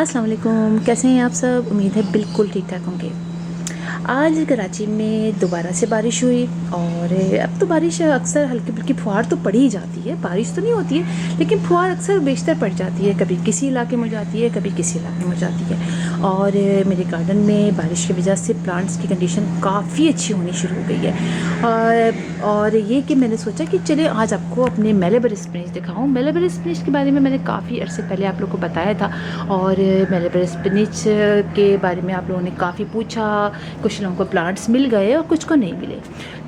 अस्सलाम वालेकुम, कैसे हैं आप सब। उम्मीद है बिल्कुल ठीक ठाक होंगे। आज कराची में दोबारा से बारिश हुई और अब तो बारिश अक्सर हल्की फुल्की फुहार तो पड़ ही जाती है। बारिश तो नहीं होती है लेकिन फुहार अक्सर बेशतर पड़ जाती है। कभी किसी इलाके में हो जाती है, कभी किसी इलाके में हो जाती है। और मेरे गार्डन में बारिश की वजह से प्लांट्स की कंडीशन काफ़ी अच्छी होनी शुरू हो गई है। और ये कि मैंने सोचा कि चले आज आपको अपने मेलेबर स्पिनिच दिखाऊं। मेलेबर स्पिनिच के बारे में मैंने काफ़ी अरसे पहले आप लोगों को बताया था और मेलेबर स्पिनिच के बारे में आप लोगों ने काफ़ी पूछा। कुछ लोगों को प्लांट्स मिल गए और कुछ को नहीं मिले।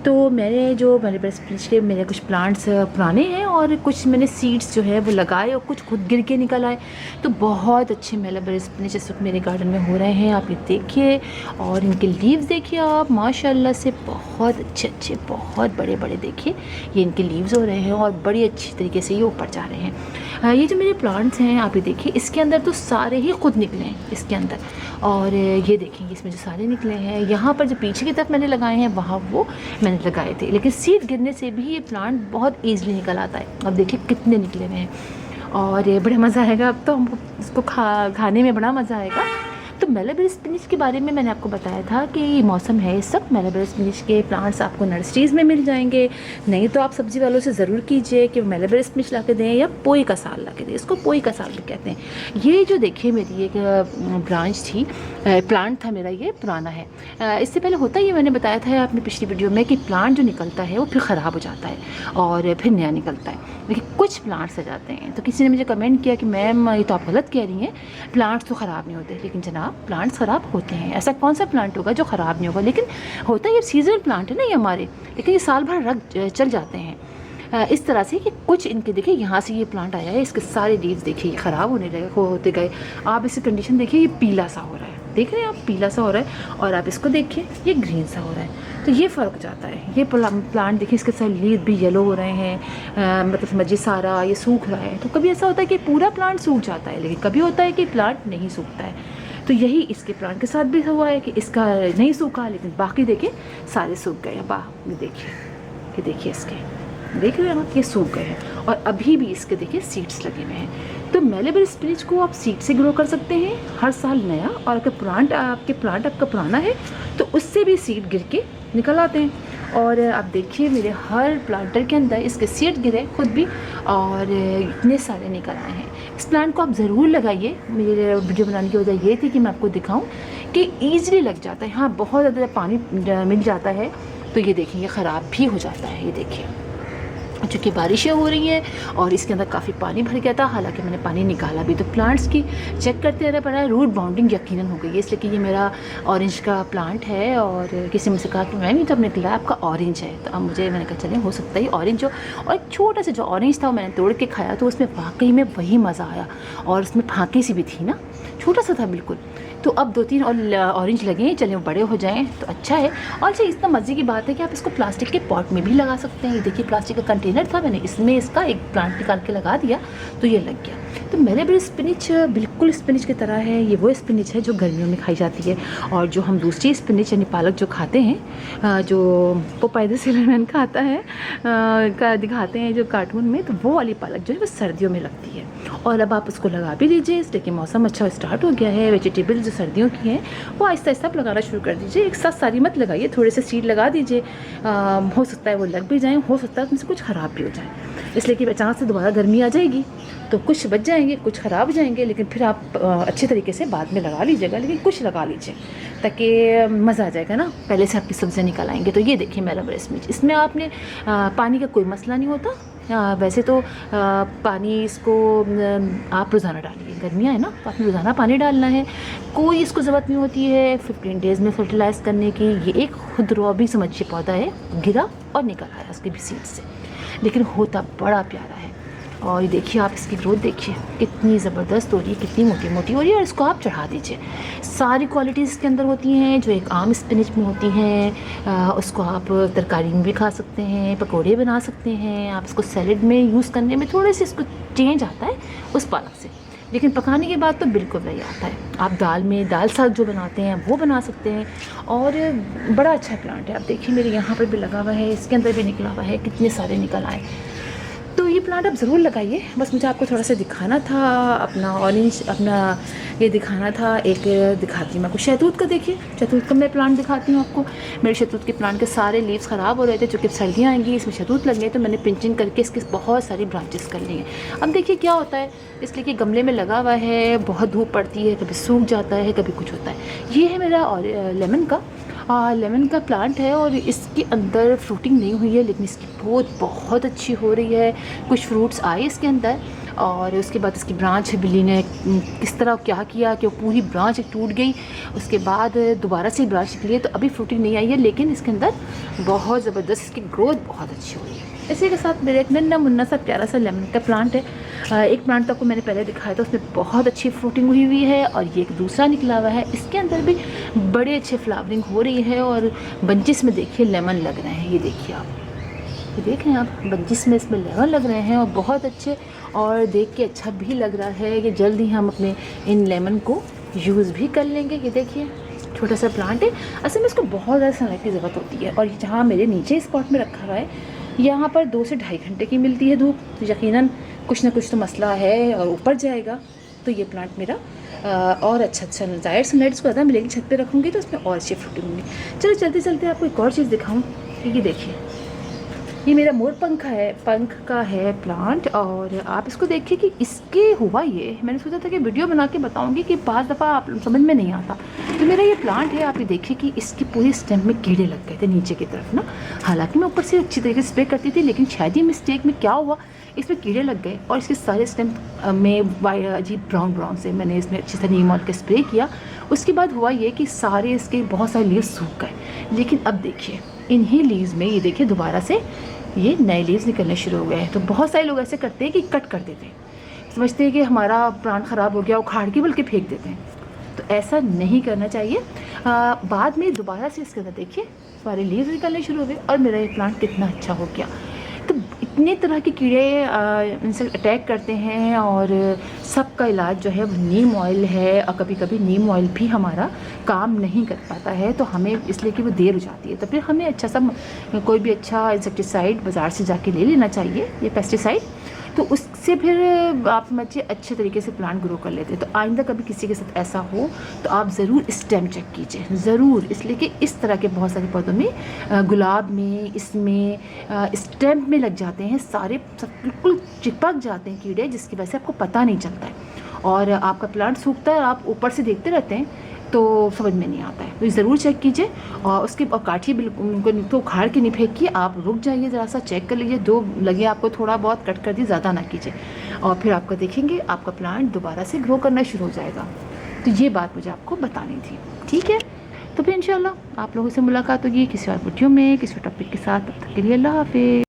तो मैंने जो मेलेबर स्पिनिच के मेरे कुछ प्लांट्स पुराने हैं और कुछ मैंने सीड्स जो है वो लगाए और कुछ खुद गिर के निकल आए। तो बहुत अच्छे मेलेबर स्पिनिच इस वक्त मेरे गार्डन में हो रहे हैं। आप ये देखिए और इनके लीव्स देखिए आप, माशाल्लाह से बहुत अच्छे अच्छे, बहुत बड़े बड़े देखिए ये इनके लीव्स हो रहे हैं और बड़ी अच्छी तरीके से ये ऊपर जा रहे हैं। ये जो मेरे प्लांट्स हैं आप ये देखिए, इसके अंदर तो सारे ही खुद निकले हैं इसके अंदर। और ये देखेंगे इसमें जो सारे निकले हैं, यहाँ पर जो पीछे की तरफ मैंने लगाए हैं वहाँ वो मैंने लगाए थे, लेकिन सीड गिरने से भी ये प्लांट बहुत ईजिली निकल आता है। अब देखिए कितने निकले हुए हैं और ये बड़ा मज़ा आएगा। अब तो हमको इसको खाने में बड़ा मज़ा आएगा। तो मेलेबर स्पिनिच के बारे में मैंने आपको बताया था कि ये मौसम है इस वक्त। मेलेबर स्पिनिच के प्लांट्स आपको नर्सरीज़ में मिल जाएंगे। नहीं तो आप सब्ज़ी वालों से ज़रूर कीजिए कि मेलेबर स्पिनिच ला के दें या पोई का साल ला के दें। इसको पोई का साल भी कहते हैं। ये जो देखिए मेरी एक ब्रांच थी, प्लांट था मेरा, ये पुराना है। इससे पहले होता ये मैंने बताया था अपनी पिछली वीडियो में कि प्लांट जो निकलता है वो फिर ख़राब हो जाता है और फिर नया निकलता है। लेकिन कुछ प्लांट्स आ जाते हैं। तो किसी ने मुझे कमेंट किया कि मैम ये तो आप गलत कह रही हैं, प्लांट्स तो ख़राब नहीं होते। लेकिन जनाब प्लांट्स ख़राब होते हैं। ऐसा कौन सा प्लांट होगा जो ख़राब नहीं होगा। लेकिन होता है ये सीजनल प्लांट है ना ये हमारे, लेकिन ये साल भर रख चल जाते हैं। इस तरह से कि कुछ इनके देखिए यहाँ से ये प्लांट आया है, इसके सारे लीव्स देखिए ये ख़राब होते गए। आप इसकी कंडीशन देखिए, ये पीला सा हो रहा है, देख रहे हैं आप, पीला सा हो रहा है। और आप इसको देखिए ये ग्रीन सा हो रहा है। तो ये फ़र्क जाता है। ये प्लांट देखिए इसके सारे लीव भी येलो हो रहे हैं, मतलब समझिए सारा ये सूख रहा है। तो कभी ऐसा होता है कि पूरा प्लांट सूख जाता है, लेकिन कभी होता है कि प्लांट नहीं सूखता है। तो यही इसके प्लांट के साथ भी हुआ है कि इसका नहीं सूखा, लेकिन बाकी देखिए सारे सूख गए हैं। ये देखिए इसके, देख रहे हैं आप, ये सूख गए हैं और अभी भी इसके देखिए सीड्स लगे हुए हैं। तो मेलेबर स्पिनिच को आप सीड से ग्रो कर सकते हैं हर साल नया। और अगर प्लांट आपका पुराना है तो उससे भी सीड गिर के निकल आते हैं। और आप देखिए मेरे हर प्लांटर के अंदर इसके सीड गिरे खुद भी और इतने सारे निकल आए हैं। इस प्लांट को आप ज़रूर लगाइए। मेरे वीडियो बनाने की वजह ये थी कि मैं आपको दिखाऊं कि ईजिली लग जाता है। हाँ, बहुत ज़्यादा पानी मिल जाता है तो ये देखिए ये ख़राब भी हो जाता है। ये देखिए चूँकि बारिशें हो रही हैं और इसके अंदर काफ़ी पानी भर गया था, हालांकि मैंने पानी निकाला भी। तो प्लांट्स की चेक करते रहना पड़ा है। रूट बाउंडिंग यकीनन हो गई है, इसलिए कि ये मेरा ऑरेंज का प्लांट है। और किसी ने मुझसे कहा कि मैम ये तो अब निकला है आपका ऑरेंज है। तो अब मैंने कहा चलें हो सकता है ऑरेंज हो। और एक छोटा सा जो ऑरेंज था वो मैंने तोड़ के खाया तो उसमें वाकई में वही मज़ा आया। और उसमें फाँके सी भी थी ना, छोटा सा था बिल्कुल। तो अब 2-3 और ऑरेंज लगे हैं, चलें वो बड़े हो जाएं तो अच्छा है। और अच्छा इतना मज़े की बात है कि आप इसको प्लास्टिक के पॉट में भी लगा सकते हैं। ये देखिए प्लास्टिक का कंटेनर था, मैंने इसमें इसका एक प्लांट निकाल के लगा दिया तो ये लग गया। तो मेलेबर स्पिनिच बिल्कुल स्पिनिच की तरह है। ये वो स्पिनिच है जो गर्मियों में खाई जाती है। और जो हम दूसरी स्पिनिच यानी पालक जो खाते हैं, जो पोपाई द सेलर मैन का आता है का दिखाते हैं जो कार्टून में, तो वो वाली पालक जो है वो सर्दियों में लगती है। और अब आप उसको लगा भी दीजिए, इसलिए कि मौसम अच्छा स्टार्ट हो गया है। वेजिटेबल जो सर्दियों की हैं वो आहिस्ता आहिस्ता आप लगाना शुरू कर दीजिए। एक साथ सारी मत लगाइए, थोड़े से सीड लगा दीजिए। हो सकता है वो लग भी जाएँ, हो सकता है उनसे कुछ ख़राब भी हो जाए। इसलिए कि अचानक से दोबारा गर्मी आ जाएगी तो कुछ बच जाएंगे, कुछ ख़राब हो जाएंगे। लेकिन फिर आप अच्छे तरीके से बाद में लगा लीजिएगा, लेकिन कुछ लगा लीजिए ताकि मज़ा आ जाएगा ना। पहले से आपकी सब्जियाँ निकल आएंगे। तो ये देखिए मेलेबर स्पिनिच, इसमें आपने पानी का कोई मसला नहीं होता। वैसे तो पानी इसको आप रोज़ाना डालिए, गर्मियाँ है ना तो आपने रोज़ाना पानी डालना है। कोई इसको ज़रूरत नहीं होती है 15 डेज़ में फर्टिलाइज़ करने की। ये एक खुदरौबी समझिए पौधा है, गिरा और निकल आया उसके भी सीड से, लेकिन होता बड़ा प्यारा है। और ये देखिए आप इसकी ग्रोथ देखिए कितनी ज़बरदस्त हो रही है, कितनी मोटी मोटी हो रही है। और इसको आप चढ़ा दीजिए, सारी क्वालिटीज़ इसके अंदर होती हैं जो एक आम स्पिनिच में होती हैं। उसको आप तरकारी में भी खा सकते हैं, पकोड़े बना सकते हैं। आप इसको सैलेड में यूज़ करने में थोड़े से इसको चेंज आता है उस पालक से, लेकिन पकाने के बाद तो बिल्कुल वही आता है। आप दाल साग जो बनाते हैं वो बना सकते हैं। और बड़ा अच्छा प्लांट है। आप देखिए मेरे यहाँ पर भी लगा हुआ है, इसके अंदर भी निकला हुआ है, कितने सारे निकल आए। तो ये प्लांट आप ज़रूर लगाइए। बस मुझे आपको थोड़ा सा दिखाना था, अपना ऑरेंज अपना ये दिखाना था। एक दिखाती हूँ मैं आपको शहतूत का। देखिए शहतूत का मैं प्लांट दिखाती हूँ आपको। मेरे शहतूत के प्लांट के सारे लीव्स ख़राब हो रहे थे, चूँकि सर्दियाँ आएंगी इसमें शहतूत लग गए, तो मैंने पिंचिंग करके इसके बहुत सारी ब्रांचेस कर ली हैं। अब देखिए क्या होता है, इसलिए कि गमले में लगा हुआ है, बहुत धूप पड़ती है, कभी सूख जाता है, कभी कुछ होता है। ये है मेरा और लेमन का प्लांट है और इसके अंदर फ्रूटिंग नहीं हुई है, लेकिन इसकी ग्रोथ बहुत अच्छी हो रही है। कुछ फ्रूट्स आए इसके अंदर और उसके बाद इसकी ब्रांच बिल्ली ने किस तरह क्या किया कि वो पूरी ब्रांच टूट गई। उसके बाद दोबारा से ब्रांच निकली है, तो अभी फ्रूटिंग नहीं आई है, लेकिन इसके अंदर बहुत ज़बरदस्त इसकी ग्रोथ बहुत अच्छी हुई है। इसी के साथ मेरे एक नन्ना मुन्ना सा प्यारा सा लेमन का प्लांट है। एक प्लांट तो आपको मैंने पहले दिखाया था, उसमें बहुत अच्छी फ्रूटिंग हुई है और ये एक दूसरा निकला हुआ है। इसके अंदर भी बड़े अच्छे फ्लावरिंग हो रही है और बंचिस में देखिए लेमन लग रहे हैं। ये देखिए आप, ये देख रहे हैं आप, बंचिस में इसमें लेमन लग रहे हैं और बहुत अच्छे, और देख के अच्छा भी लग रहा है कि जल्द ही हम अपने इन लेमन को यूज़ भी कर लेंगे। ये देखिए छोटा सा प्लांट है, असल में इसको बहुत ज़्यादा सनलाइट की ज़रूरत होती है। और जहाँ मेरे नीचे इस पॉट में रखा हुआ है, यहाँ पर 2 से ढाई घंटे की मिलती है धूप, तो यकीनन कुछ ना कुछ तो मसला है और ऊपर जाएगा। तो ये प्लांट मेरा और अच्छा जाहिर सनलाइट इसको ज़्यादा मिलेगी, छत पे रखूँगी तो इसमें और अच्छी फ्रूटिंग होंगी। चलो चलते चलते आपको एक और चीज़ दिखाऊँ। ये देखिए, ये मेरा मोर पंख का है प्लांट, और आप इसको देखिए कि इसके हुआ ये, मैंने सोचा था कि वीडियो बना के बताऊंगी कि पाँच दफ़ा आप समझ में नहीं आता। तो मेरा ये प्लांट है, आप ये देखिए कि इसकी पूरी स्टेम में कीड़े लग गए थे नीचे की तरफ ना। हालांकि मैं ऊपर से अच्छी तरीके से स्प्रे करती थी, लेकिन शायद ही मिस्टेक में क्या हुआ, इसमें कीड़े लग गए और इसके सारे स्टेम में अजीब ब्राउन से मैंने इसमें अच्छी से नीम ऑयल का स्प्रे किया। उसके बाद हुआ ये कि सारे इसके बहुत सारे लीव्स सूख गए। लेकिन अब देखिए इन्हीं लीव्स में ये देखिए दोबारा से ये नए लीव्स निकलने शुरू हो गए हैं। तो बहुत सारे लोग ऐसे करते हैं कि कट कर देते हैं, समझते हैं कि हमारा प्लांट ख़राब हो गया, उखाड़ के बल्कि फेंक देते हैं। तो ऐसा नहीं करना चाहिए। बाद में दोबारा से इसके अंदर देखिए सारे लीव्स निकलने शुरू हो गए और मेरा ये प्लांट कितना अच्छा हो गया। तो इतने तरह के कीड़े इनसे अटैक करते हैं और सबका इलाज जो है वो नीम ऑयल है, और कभी कभी नीम ऑयल भी हमारा काम नहीं कर पाता है, तो हमें इसलिए कि वो देर हो जाती है, तो फिर हमें अच्छा सा कोई भी अच्छा इंसेक्टिसाइड बाज़ार से जाके ले लेना चाहिए, ये पेस्टिसाइड। तो उससे फिर आप समझिए अच्छे तरीके से प्लांट ग्रो कर लेते हैं। तो आइंदा कभी किसी के साथ ऐसा हो तो आप ज़रूर स्टेम चेक कीजिए, ज़रूर, इसलिए कि इस तरह के बहुत सारे पौधों में गुलाब में इसमें स्टेम में लग जाते हैं सारे, सब बिल्कुल चिपक जाते हैं कीड़े, जिसकी वजह से आपको पता नहीं चलता है और आपका प्लांट सूखता है, आप ऊपर से देखते रहते हैं तो समझ में नहीं आता है। तो ज़रूर चेक कीजिए और उसके काटिए, बिल्कुल उनको तो उखाड़ के नहीं फेंकिए, आप रुक जाइए, ज़रा सा चेक कर लीजिए, दो लगे आपको थोड़ा बहुत कट कर दिए, ज़्यादा ना कीजिए, और फिर आपका देखेंगे आपका प्लांट दोबारा से ग्रो करना शुरू हो जाएगा। तो ये बात मुझे आपको बतानी थी, ठीक है। तो फिर इंशाल्लाह आप लोगों से मुलाकात होगी किसी और वीडियो में किसी और टॉपिक के साथ। तब तक के लिए अल्लाह हाफिज़।